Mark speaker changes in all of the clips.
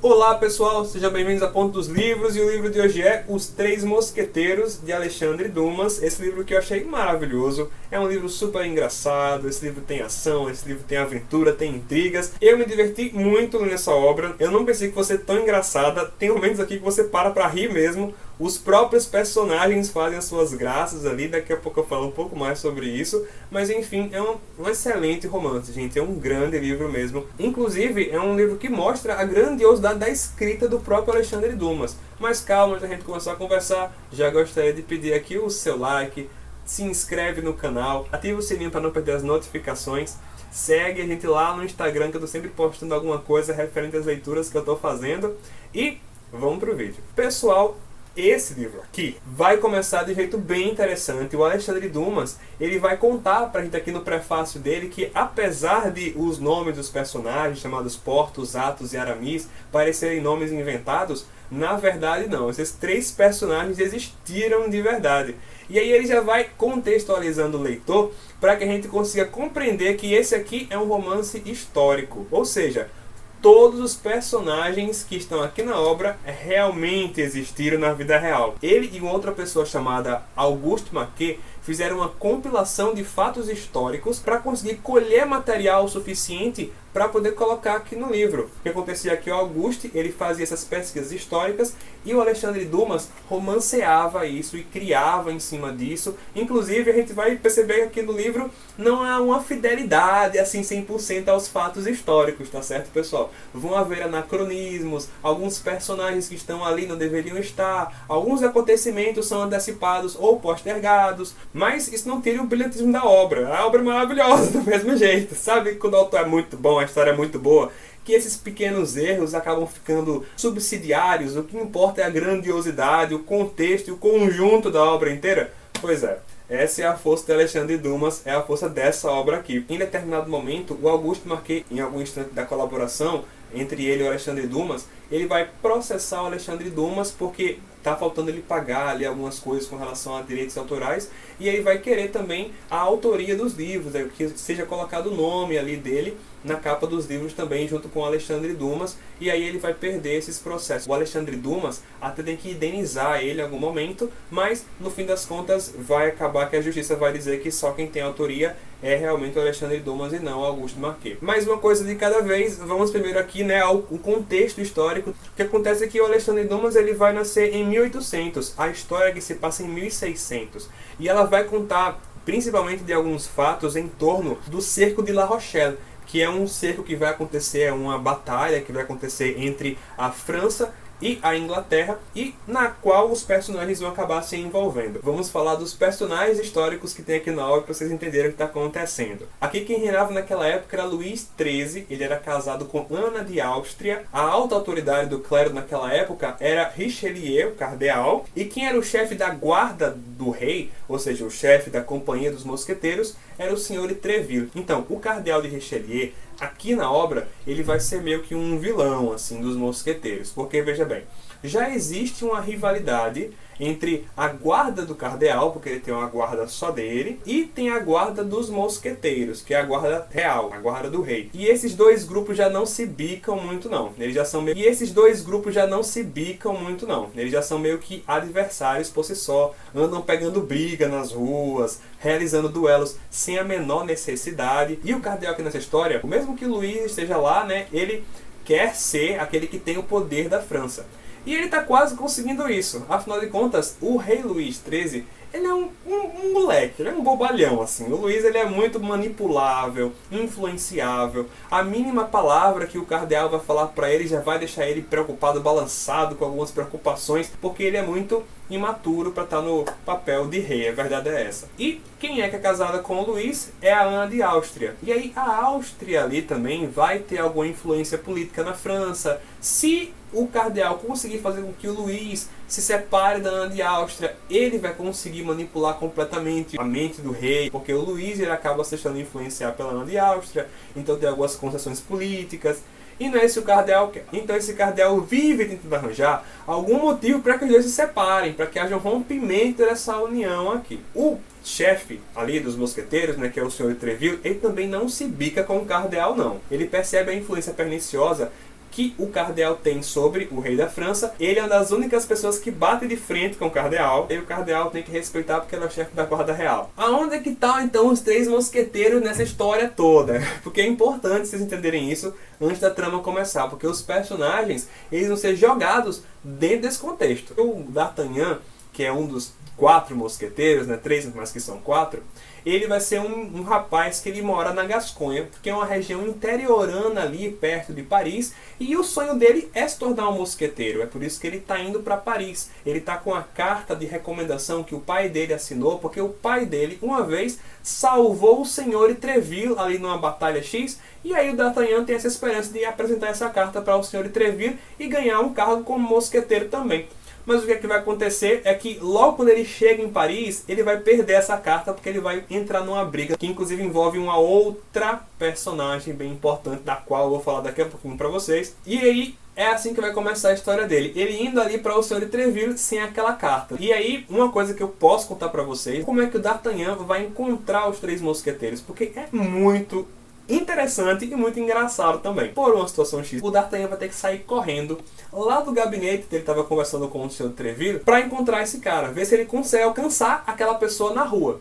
Speaker 1: Olá pessoal, sejam bem-vindos a Ponto dos Livros, e o livro de hoje é Os Três Mosqueteiros, de Alexandre Dumas. Esse livro que eu achei maravilhoso, é um livro super engraçado, esse livro tem ação, esse livro tem aventura, tem intrigas. Eu me diverti muito nessa obra, eu não pensei que fosse tão engraçada, tem momentos aqui que você para rir mesmo. Os próprios personagens fazem as suas graças ali, daqui a pouco eu falo um pouco mais sobre isso. Mas enfim, é um excelente romance, gente, é um grande livro mesmo. Inclusive, é um livro que mostra a grandiosidade da escrita do próprio Alexandre Dumas. Mas calma, antes da gente começar a conversar, já gostaria de pedir aqui o seu like, se inscreve no canal, ativa o sininho para não perder as notificações. Segue a gente lá no Instagram, que eu estou sempre postando alguma coisa referente às leituras que eu estou fazendo. E vamos pro vídeo. Pessoal, esse livro aqui vai começar de um jeito bem interessante. O Alexandre Dumas, ele vai contar pra gente aqui no prefácio dele que, apesar de os nomes dos personagens, chamados Portos, Atos e Aramis, parecerem nomes inventados, na verdade não. Esses três personagens existiram de verdade. E aí ele já vai contextualizando o leitor para que a gente consiga compreender que esse aqui é um romance histórico. Ou seja, todos os personagens que estão aqui na obra realmente existiram na vida real. Ele e uma outra pessoa chamada Auguste Maquet fizeram uma compilação de fatos históricos para conseguir colher material suficiente para poder colocar aqui no livro. O que acontecia aqui, o Auguste, ele fazia essas pesquisas históricas e o Alexandre Dumas romanceava isso e criava em cima disso. Inclusive, a gente vai perceber que aqui no livro não há uma fidelidade assim 100% aos fatos históricos, tá certo, pessoal? Vão haver anacronismos, alguns personagens que estão ali não deveriam estar, alguns acontecimentos são antecipados ou postergados, mas isso não tira o brilhantismo da obra. A obra é maravilhosa do mesmo jeito, sabe? Quando o autor é muito bom, a história é muito boa, que esses pequenos erros acabam ficando subsidiários. O que importa é a grandiosidade, o contexto e o conjunto da obra inteira. Pois é, essa é a força de Alexandre Dumas, é a força dessa obra aqui. Em determinado momento, o Auguste Maquet, em algum instante da colaboração entre ele e o Alexandre Dumas, ele vai processar o Alexandre Dumas porque está faltando ele pagar ali algumas coisas com relação a direitos autorais, e ele vai querer também a autoria dos livros, que seja colocado o nome ali dele na capa dos livros também, junto com o Alexandre Dumas, e aí ele vai perder esses processos. O Alexandre Dumas até tem que indenizar ele em algum momento, mas no fim das contas vai acabar que a justiça vai dizer que só quem tem autoria é realmente o Alexandre Dumas e não o Auguste Maquet. Mais uma coisa de cada vez, vamos primeiro aqui, né, ao contexto histórico. O que acontece é que o Alexandre Dumas, ele vai nascer em 1800, a história que se passa em 1600, e ela vai contar principalmente de alguns fatos em torno do cerco de La Rochelle, que é um cerco que vai acontecer, é uma batalha que vai acontecer entre a França e a Inglaterra, e na qual os personagens vão acabar se envolvendo. Vamos falar dos personagens históricos que tem aqui na obra para vocês entenderem o que está acontecendo. Aqui quem reinava naquela época era Luís XIII, ele era casado com Ana de Áustria. A alta autoridade do clero naquela época era Richelieu, o cardeal, e quem era o chefe da guarda do rei, ou seja, o chefe da companhia dos mosqueteiros, era o senhor de Treville. Então, o cardeal de Richelieu, aqui na obra, ele vai ser meio que um vilão assim dos mosqueteiros, porque veja bem, já existe uma rivalidade entre a guarda do cardeal, porque ele tem uma guarda só dele, e tem a guarda dos mosqueteiros, que é a guarda real, a guarda do rei. E esses dois grupos já não se bicam muito não. Eles já são meio... Eles já são meio que adversários por si só, andam pegando briga nas ruas, realizando duelos sem a menor necessidade. E o cardeal aqui nessa história, mesmo que Luís esteja lá, né, ele quer ser aquele que tem o poder da França. E ele está quase conseguindo isso. Afinal de contas, o rei Luís XIII, ele é um moleque, ele é um bobalhão, assim. O Luís, ele é muito manipulável, influenciável. A mínima palavra que o cardeal vai falar para ele já vai deixar ele preocupado, balançado, com algumas preocupações, porque ele é muito imaturo para estar no papel de rei, a verdade é essa. E quem é que é casada com o Luís? É a Ana de Áustria. E aí a Áustria ali também vai ter alguma influência política na França. Se o cardeal conseguir fazer com que o Luís se separe da Ana de Áustria, ele vai conseguir manipular completamente a mente do rei, porque o Luís, ele acaba se deixando influenciar pela Ana de Áustria, então tem algumas concessões políticas. E não é isso que o cardeal quer. Então esse cardeal vive tentando arranjar algum motivo para que os dois se separem, para que haja um rompimento dessa união aqui. O chefe ali dos mosqueteiros, né, que é o senhor de Treville, ele também não se bica com o cardeal não. Ele percebe a influência perniciosa que o cardeal tem sobre o rei da França. Ele é uma das únicas pessoas que bate de frente com o cardeal, e o cardeal tem que respeitar porque ele é o chefe da guarda real. Aonde é que estão então os três mosqueteiros nessa história toda? Porque é importante vocês entenderem isso antes da trama começar, porque os personagens, eles vão ser jogados dentro desse contexto. O D'Artagnan, que é um dos 4 mosqueteiros, né, 3, mas que são 4, ele vai ser um rapaz que ele mora na Gasconha, que é uma região interiorana ali, perto de Paris, e o sonho dele é se tornar um mosqueteiro. É por isso que ele está indo para Paris. Ele está com a carta de recomendação que o pai dele assinou, porque o pai dele, uma vez, salvou o senhor Treville ali numa batalha X, e aí o D'Artagnan tem essa esperança de apresentar essa carta para o senhor Treville e ganhar um cargo como mosqueteiro também. Mas o que é que vai acontecer é que logo quando ele chega em Paris, ele vai perder essa carta porque ele vai entrar numa briga que inclusive envolve uma outra personagem bem importante, da qual eu vou falar daqui a pouquinho pra vocês. E aí é assim que vai começar a história dele. Ele indo ali para o senhor Treville sem aquela carta. E aí, uma coisa que eu posso contar pra vocês, como é que o D'Artagnan vai encontrar os três mosqueteiros, porque é muito interessante e muito engraçado também. Por uma situação X, o D'Artagnan vai ter que sair correndo lá do gabinete que ele estava conversando com o Sr. Treville para encontrar esse cara, ver se ele consegue alcançar aquela pessoa na rua.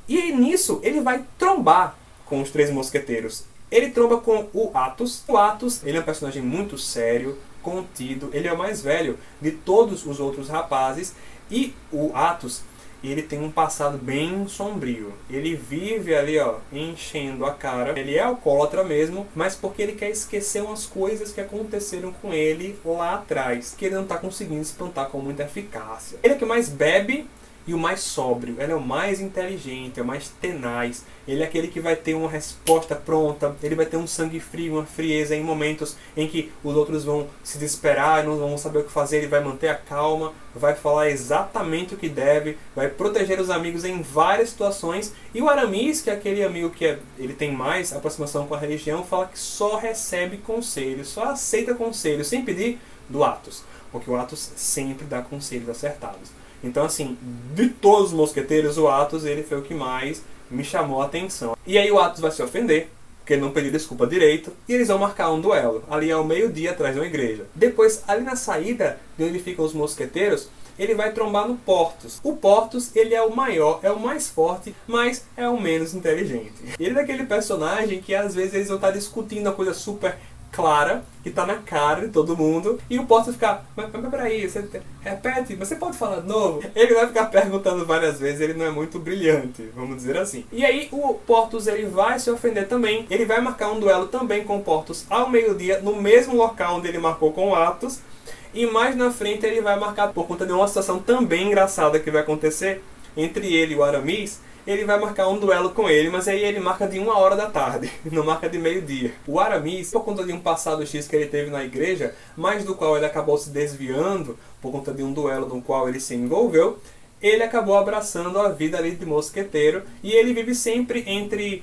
Speaker 1: E aí, nisso, ele vai trombar com os três mosqueteiros. Ele tromba com o Athos. O Athos, ele é um personagem muito sério, contido, ele é o mais velho de todos os outros rapazes, e o Athos, ele tem um passado bem sombrio. Ele vive ali, ó, enchendo a cara. Ele é alcoólatra mesmo, mas porque ele quer esquecer umas coisas que aconteceram com ele lá atrás, que ele não está conseguindo espantar com muita eficácia. Ele é o que mais bebe e o mais sóbrio. Ele é o mais inteligente, é o mais tenaz. Ele é aquele que vai ter uma resposta pronta. Ele vai ter um sangue frio, uma frieza em momentos em que os outros vão se desesperar e não vão saber o que fazer. Ele vai manter a calma, vai falar exatamente o que deve, vai proteger os amigos em várias situações. E o Aramis, que é aquele amigo que ele tem mais aproximação com a religião, fala que só recebe conselhos, só aceita conselhos, sem pedir do Athos, porque o Athos sempre dá conselhos acertados. Então, assim, de todos os mosqueteiros, o Athos, ele foi o que mais me chamou a atenção. E aí o Athos vai se ofender, porque ele não pediu desculpa direito, e eles vão marcar um duelo, ali ao meio-dia, atrás de uma igreja. Depois, ali na saída, de onde ficam os mosqueteiros, ele vai trombar no Porthos. O Porthos, ele é o maior, é o mais forte, mas é o menos inteligente. Ele é daquele personagem que, às vezes, eles vão estar discutindo uma coisa super clara, que tá na cara de todo mundo, e o Porthos ficar, mas peraí, você repete, você pode falar de novo? Ele vai ficar perguntando várias vezes, ele não é muito brilhante, vamos dizer assim. E aí o Porthos, ele vai se ofender também, ele vai marcar um duelo também com o Porthos ao meio-dia, no mesmo local onde ele marcou com o Athos, e mais na frente ele vai marcar, por conta de uma situação também engraçada que vai acontecer entre ele e o Aramis, ele vai marcar um duelo com ele, mas aí ele marca de 1h da tarde, não marca de meio-dia. O Aramis, por conta de um passado X que ele teve na igreja, mas do qual ele acabou se desviando, por conta de um duelo no qual ele se envolveu, ele acabou abraçando a vida ali de mosqueteiro, e ele vive sempre entre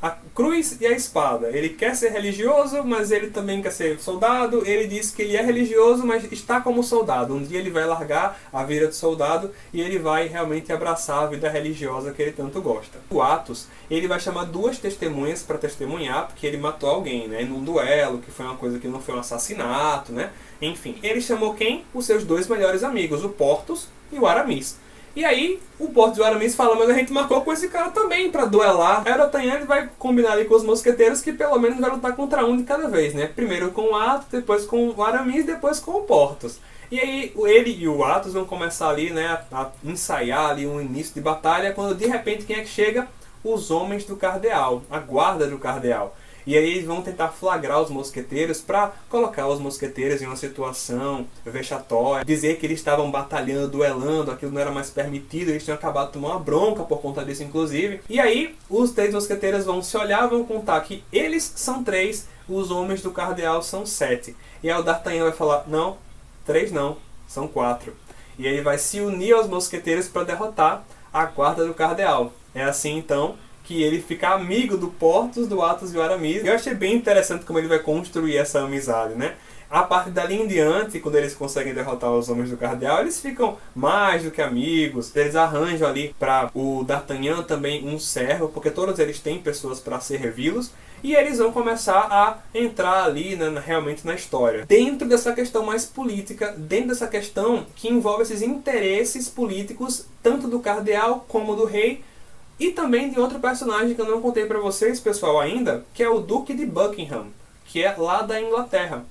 Speaker 1: a cruz e a espada. Ele quer ser religioso, mas ele também quer ser soldado. Ele diz que ele é religioso, mas está como soldado. Um dia ele vai largar a vida de soldado e ele vai realmente abraçar a vida religiosa que ele tanto gosta. O Athos, ele vai chamar 2 testemunhas para testemunhar, porque ele matou alguém, né, num duelo, que foi uma coisa que não foi um assassinato, né? Enfim, ele chamou quem? Os seus 2 melhores amigos, o Porthos e o Aramis. E aí, o Porthos e o Aramis falam, mas a gente marcou com esse cara também pra duelar. Aí o D'Artagnan, ele vai combinar ali com os mosqueteiros que pelo menos vai lutar contra um de cada vez, né? Primeiro com o Athos, depois com o Aramis, depois com o Porthos. E aí, ele e o Athos vão começar ali, né, a ensaiar ali um início de batalha, quando de repente quem é que chega? Os homens do cardeal, a guarda do cardeal. E aí eles vão tentar flagrar os mosqueteiros para colocar os mosqueteiros em uma situação vexatória, dizer que eles estavam batalhando, duelando, aquilo não era mais permitido, eles tinham acabado de tomar uma bronca por conta disso, inclusive. E aí os 3 mosqueteiros vão se olhar, vão contar que eles são 3, os homens do cardeal são 7. E aí o D'Artagnan vai falar, não, 3 não, são 4. E aí ele vai se unir aos mosqueteiros para derrotar a guarda do cardeal. É assim então que ele fica amigo do Porthos, do Athos e do Aramis. Eu achei bem interessante como ele vai construir essa amizade, né? A partir dali em diante, quando eles conseguem derrotar os homens do cardeal, eles ficam mais do que amigos. Eles arranjam ali para o D'Artagnan também um servo, porque todos eles têm pessoas para servi-los. e eles vão começar a entrar ali, né, realmente na história. Dentro dessa questão mais política, dentro dessa questão que envolve esses interesses políticos, tanto do cardeal como do rei, e também de outro personagem que eu não contei para vocês, pessoal, ainda, que é o Duque de Buckingham, que é lá da Inglaterra.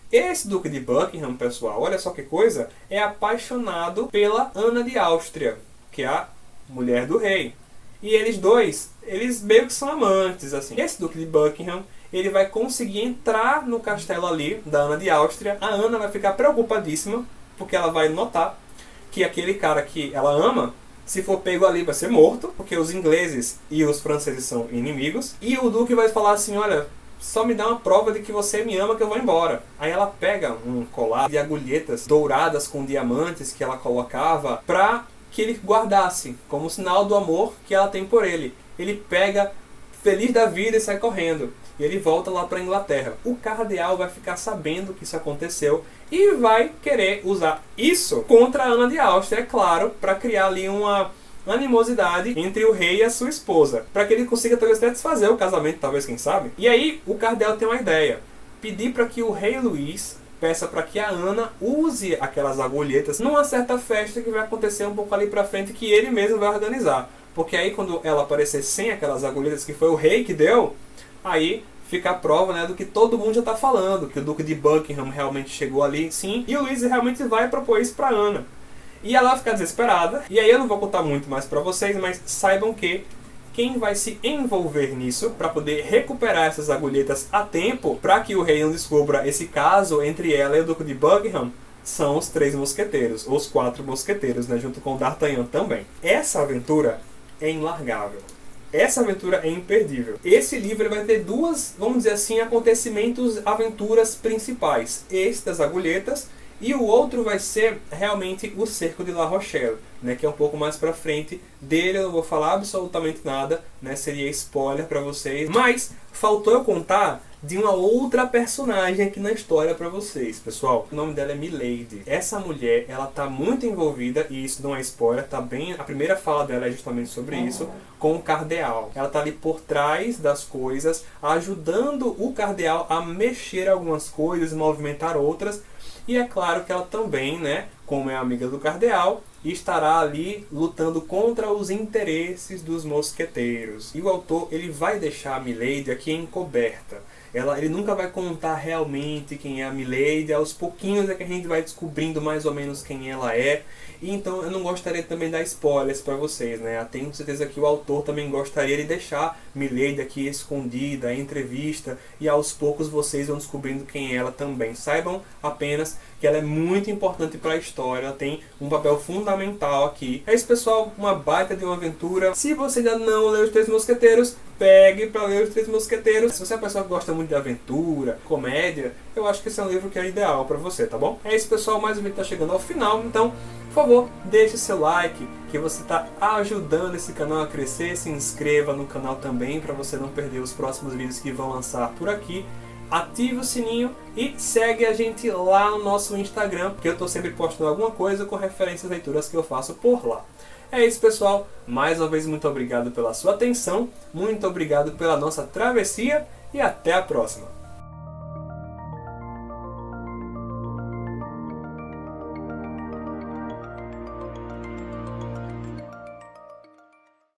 Speaker 1: Esse Duque de Buckingham, pessoal, olha só que coisa, é apaixonado pela Ana de Áustria, que é a mulher do rei. E eles dois, eles meio que são amantes, assim. Esse Duque de Buckingham, ele vai conseguir entrar no castelo ali da Ana de Áustria. A Ana vai ficar preocupadíssima, porque ela vai notar que aquele cara que ela ama, se for pego ali, vai ser morto, porque os ingleses e os franceses são inimigos. E o Duque vai falar assim, olha, só me dá uma prova de que você me ama que eu vou embora. Aí ela pega um colar de agulhetas douradas com diamantes que ela colocava pra que ele guardasse, como sinal do amor que ela tem por ele. Ele pega, feliz da vida, e sai correndo. E ele volta lá para a Inglaterra. O cardeal vai ficar sabendo que isso aconteceu e vai querer usar isso contra a Ana de Áustria, é claro, para criar ali uma animosidade entre o rei e a sua esposa, para que ele consiga talvez até desfazer o casamento, talvez, quem sabe. E aí o cardeal tem uma ideia: pedir para que o rei Luís peça para que a Ana use aquelas agulhetas numa certa festa que vai acontecer um pouco ali para frente, que ele mesmo vai organizar. Porque aí quando ela aparecer sem aquelas agulhetas, que foi o rei que deu, aí fica a prova, né, do que todo mundo já está falando, que o Duque de Buckingham realmente chegou ali, sim, e o Luís realmente vai propor isso para Ana. E ela vai ficar desesperada, e aí eu não vou contar muito mais para vocês, mas saibam que quem vai se envolver nisso para poder recuperar essas agulhetas a tempo, para que o rei não descubra esse caso entre ela e o Duque de Buckingham, são os 3 mosqueteiros, ou os 4 mosqueteiros, né, junto com o D'Artagnan também. Essa aventura é ilargável. Essa aventura é imperdível. Esse livro ele vai ter 2, vamos dizer assim, acontecimentos, aventuras principais. Esse das agulhetas, e o outro vai ser realmente o cerco de La Rochelle, né, que é um pouco mais pra frente. Dele eu não vou falar absolutamente nada, né, seria spoiler pra vocês. Mas faltou eu contar de uma outra personagem aqui na história pra vocês, pessoal. O nome dela é Milady. Essa mulher, ela tá muito envolvida, e isso não é spoiler, tá bem... A primeira fala dela é justamente sobre isso, com o cardeal. Ela tá ali por trás das coisas, ajudando o cardeal a mexer algumas coisas, movimentar outras. E é claro que ela também, né, como é amiga do cardeal, estará ali lutando contra os interesses dos mosqueteiros. E o autor ele vai deixar a Milady aqui encoberta. Ele nunca vai contar realmente quem é a Milady. Aos pouquinhos é que a gente vai descobrindo mais ou menos quem ela é. E então eu não gostaria também de dar spoilers para vocês, né? Eu tenho certeza que o autor também gostaria de deixar Milady aqui escondida, em entrevista, e aos poucos vocês vão descobrindo quem é ela também. Saibam apenas que ela é muito importante para a história, ela tem um papel fundamental aqui. É isso, pessoal, uma baita de uma aventura. Se você ainda não leu Os 3 Mosqueteiros, pegue para ler Os 3 Mosqueteiros. Se você é uma pessoa que gosta muito de aventura, comédia, eu acho que esse é um livro que é ideal para você, tá bom? É isso, pessoal, mais um vídeo está chegando ao final, então, por favor, deixe seu like, que você está ajudando esse canal a crescer. Se inscreva no canal também, para você não perder os próximos vídeos que vão lançar por aqui. Ative o sininho e segue a gente lá no nosso Instagram, porque eu estou sempre postando alguma coisa com referências às leituras que eu faço por lá. É isso, pessoal. Mais uma vez, muito obrigado pela sua atenção, muito obrigado pela nossa travessia e até a próxima.